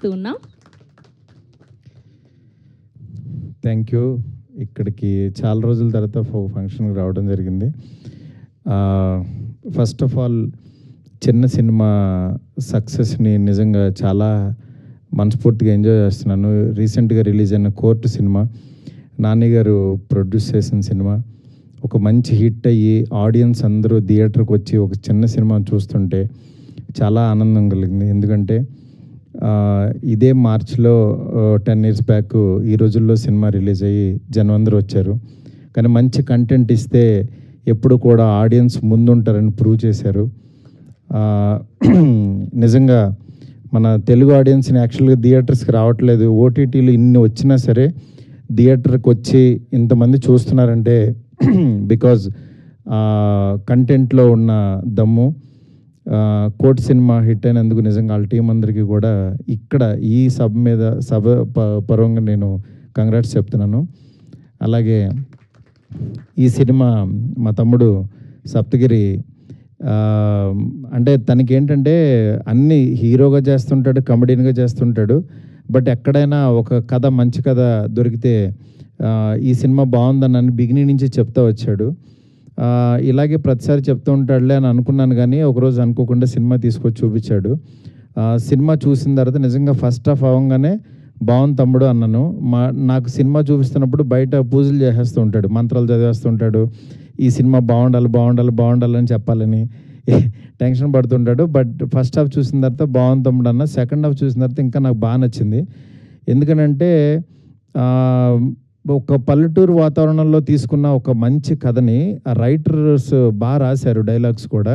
ఆహ్వానిస్తూ ఉన్నాం. Thank you. ఇక్కడికి చాలా రోజుల తర్వాత ఫంక్షన్కి రావడం జరిగింది. ఫస్ట్ ఆఫ్ ఆల్ చిన్న సినిమా సక్సెస్ని నిజంగా చాలా మనస్ఫూర్తిగా ఎంజాయ్ చేస్తున్నాను. రీసెంట్గా రిలీజ్ అయిన కోర్టు సినిమా నాని గారు ప్రొడ్యూస్ చేసిన సినిమా ఒక మంచి హిట్ అయ్యి ఆడియన్స్ అందరూ థియేటర్కి వచ్చి ఒక చిన్న సినిమా చూస్తుంటే చాలా ఆనందం కలిగింది. ఎందుకంటే ఇదే మార్చ్లో 10 years బ్యాక్ ఈ రోజుల్లో సినిమా రిలీజ్ అయ్యి జనం అందరూ వచ్చారు. కానీ మంచి కంటెంట్ ఇస్తే ఎప్పుడు కూడా ఆడియన్స్ ముందుంటారని ప్రూవ్ చేశారు. నిజంగా మన తెలుగు ఆడియన్స్ని యాక్చువల్గా థియేటర్స్కి రావట్లేదు. ఓటీటీలు ఇన్ని వచ్చినా సరే థియేటర్కి వచ్చి ఇంతమంది చూస్తున్నారంటే బికాజ్ కంటెంట్లో ఉన్న దమ్ము. కోర్ట్ సినిమా హిట్ అయినందుకు నిజంగా వాళ్ళ టీం అందరికీ కూడా ఇక్కడ ఈ సభ పరంగా నేను కంగ్రాట్స్ చెప్తున్నాను. అలాగే ఈ సినిమా మా తమ్ముడు సప్తగిరి అంటే తనకి ఏంటంటే అన్ని హీరోగా చేస్తుంటాడు, కమెడీన్గా చేస్తుంటాడు. బట్ ఎక్కడైనా ఒక కథ మంచి కథ దొరికితే ఈ సినిమా బాగుందని బిగినింగ్ నుంచి చెప్తా వచ్చాడు. ఇలాగే ప్రతిసారి చెప్తూ ఉంటాడులే అని అనుకున్నాను, కానీ ఒకరోజు అనుకోకుండా సినిమా తీసుకొచ్చి చూపించాడు. సినిమా చూసిన తర్వాత నిజంగా ఫస్ట్ హాఫ్ అవ్వగానే బాగుంది తమ్ముడు అన్నాను. నాకు సినిమా చూపిస్తున్నప్పుడు బయట పూజలు చేసేస్తూ ఉంటాడు, మంత్రాలు చదివేస్తుంటాడు, ఈ సినిమా బాగుండాలి అని చెప్పాలని టెన్షన్ పడుతుంటాడు. బట్ ఫస్ట్ హాఫ్ చూసిన తర్వాత బాగుంది తమ్ముడు అన్న. సెకండ్ హాఫ్ చూసిన తర్వాత ఇంకా నాకు బాగా నచ్చింది. ఎందుకనంటే ఒక పల్లెటూరు వాతావరణంలో తీసుకున్న ఒక మంచి కథని రైటర్స్ బాగా రాశారు, డైలాగ్స్ కూడా.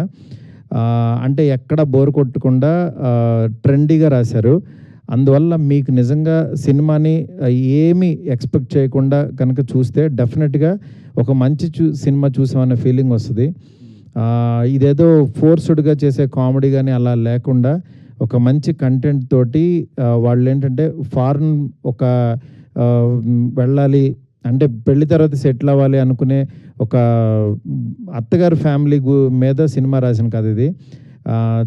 అంటే ఎక్కడ బోర్ కొట్టకుండా ట్రెండీగా రాశారు. అందువల్ల మీకు నిజంగా సినిమాని ఏమీ ఎక్స్పెక్ట్ చేయకుండా కనుక చూస్తే డెఫినెట్గా ఒక మంచి సినిమా చూసామనే ఫీలింగ్ వస్తుంది. ఇదేదో ఫోర్స్డ్గా చేసే కామెడీ కానీ అలా లేకుండా ఒక మంచి కంటెంట్ తోటి వాళ్ళు ఏంటంటే ఫారెన్ ఒక వెళ్ళాలి అంటే పెళ్లి తర్వాత సెటిల్ అవ్వాలి అనుకునే ఒక అత్తగారి ఫ్యామిలీ మీద సినిమా రాసిన కథ ఇది.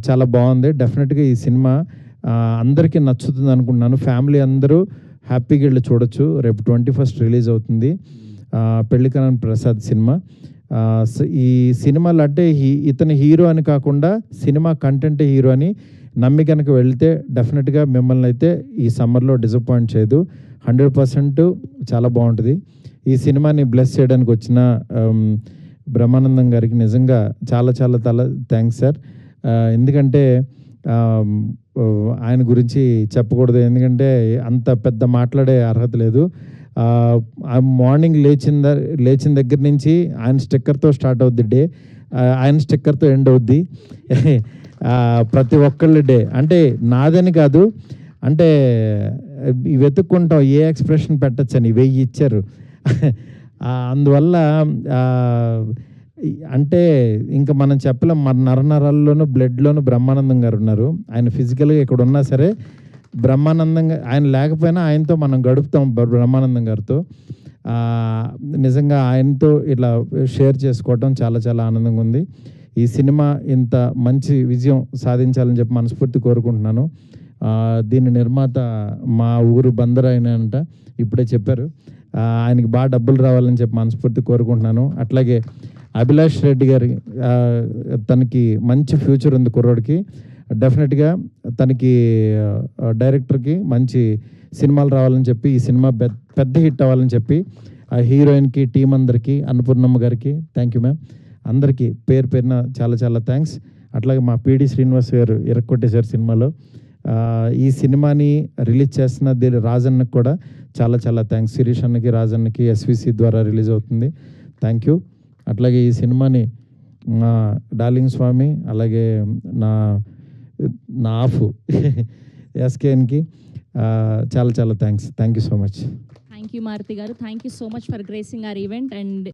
చాలా బాగుంది. డెఫినెట్గా ఈ సినిమా అందరికీ నచ్చుతుంది అనుకుంటున్నాను. ఫ్యామిలీ అందరూ హ్యాపీగా వెళ్ళి చూడొచ్చు. రేపు 21st రిలీజ్ అవుతుంది పెళ్లికరణ్ ప్రసాద్ సినిమా. ఈ సినిమాలు అంటే ఇతని హీరో అని కాకుండా సినిమా కంటెంట్ హీరో అని నమ్మి కనుక వెళితే డెఫినెట్గా మిమ్మల్ని అయితే ఈ సమ్మర్లో డిసప్పాయింట్ చేయదు. 100% చాలా బాగుంటుంది. ఈ సినిమాని బ్లెస్ చేయడానికి వచ్చిన బ్రహ్మానందం గారికి నిజంగా చాలా థ్యాంక్స్ సార్. ఎందుకంటే ఆయన గురించి చెప్పకూడదు, ఎందుకంటే అంత పెద్ద మాట్లాడే అర్హత లేదు. మార్నింగ్ లేచిన దగ్గర నుంచి ఆయన స్టిక్కర్తో స్టార్ట్ అవుద్ది డే, ఆయన స్టిక్కర్తో ఎండ్ అవుద్ది ప్రతి ఒక్కళ్ళ డే. అంటే నాదని కాదు, అంటే వెతుక్కుంటాం ఏ ఎక్స్ప్రెషన్ పెట్టచ్చని 1000 ఇచ్చారు. అందువల్ల అంటే ఇంకా మనం చెప్పలేం. మన నరనరాల్లోనూ బ్లడ్లోనూ బ్రహ్మానందం గారు ఉన్నారు. ఆయన ఫిజికల్గా ఇక్కడ ఉన్నా సరే బ్రహ్మానందంగా ఆయన లేకపోయినా ఆయనతో మనం గడుపుతాం బ్రహ్మానందం గారితో. నిజంగా ఆయనతో ఇట్లా షేర్ చేసుకోవటం చాలా ఆనందంగా ఉంది. ఈ సినిమా ఇంత మంచి విజయం సాధించాలని చెప్పి మనస్ఫూర్తి కోరుకుంటున్నాను. దీని నిర్మాత మా ఊరు బందర్ అయినంట, ఇప్పుడే చెప్పారు. ఆయనకి బాగా డబ్బులు రావాలని చెప్పి మనస్ఫూర్తి కోరుకుంటున్నాను. అట్లాగే అభిలాష్ రెడ్డి గారి తనకి మంచి ఫ్యూచర్ ఉంది కుర్రోడికి. డెఫినెట్గా తనకి డైరెక్టర్కి మంచి సినిమాలు రావాలని చెప్పి ఈ సినిమా పెద్ద హిట్ అవ్వాలని చెప్పి ఆ హీరోయిన్కి టీం అందరికీ, అన్నపూర్ణమ్మ గారికి థ్యాంక్ యూ మ్యామ్, అందరికీ పేరున చాలా థ్యాంక్స్. అట్లాగే మా పిడి శ్రీనివాస్ గారు ఇరక్కొట్టేశారు సినిమాలో. ఈ సినిమాని రిలీజ్ చేస్తున్న రాజన్నకి కూడా చాలా థ్యాంక్స్. శిరీష్ అన్నకి, రాజన్నకి ఎస్విసి ద్వారా రిలీజ్ అవుతుంది. Thank you. అట్లాగే ఈ సినిమాని మా డార్లింగ్ స్వామి, అలాగే నా ఆఫ్ ఎస్కేఎన్కి చాలా thanks. Thank you so much. Thank you Maruthi గారు. Thank you so much for gracing our event. And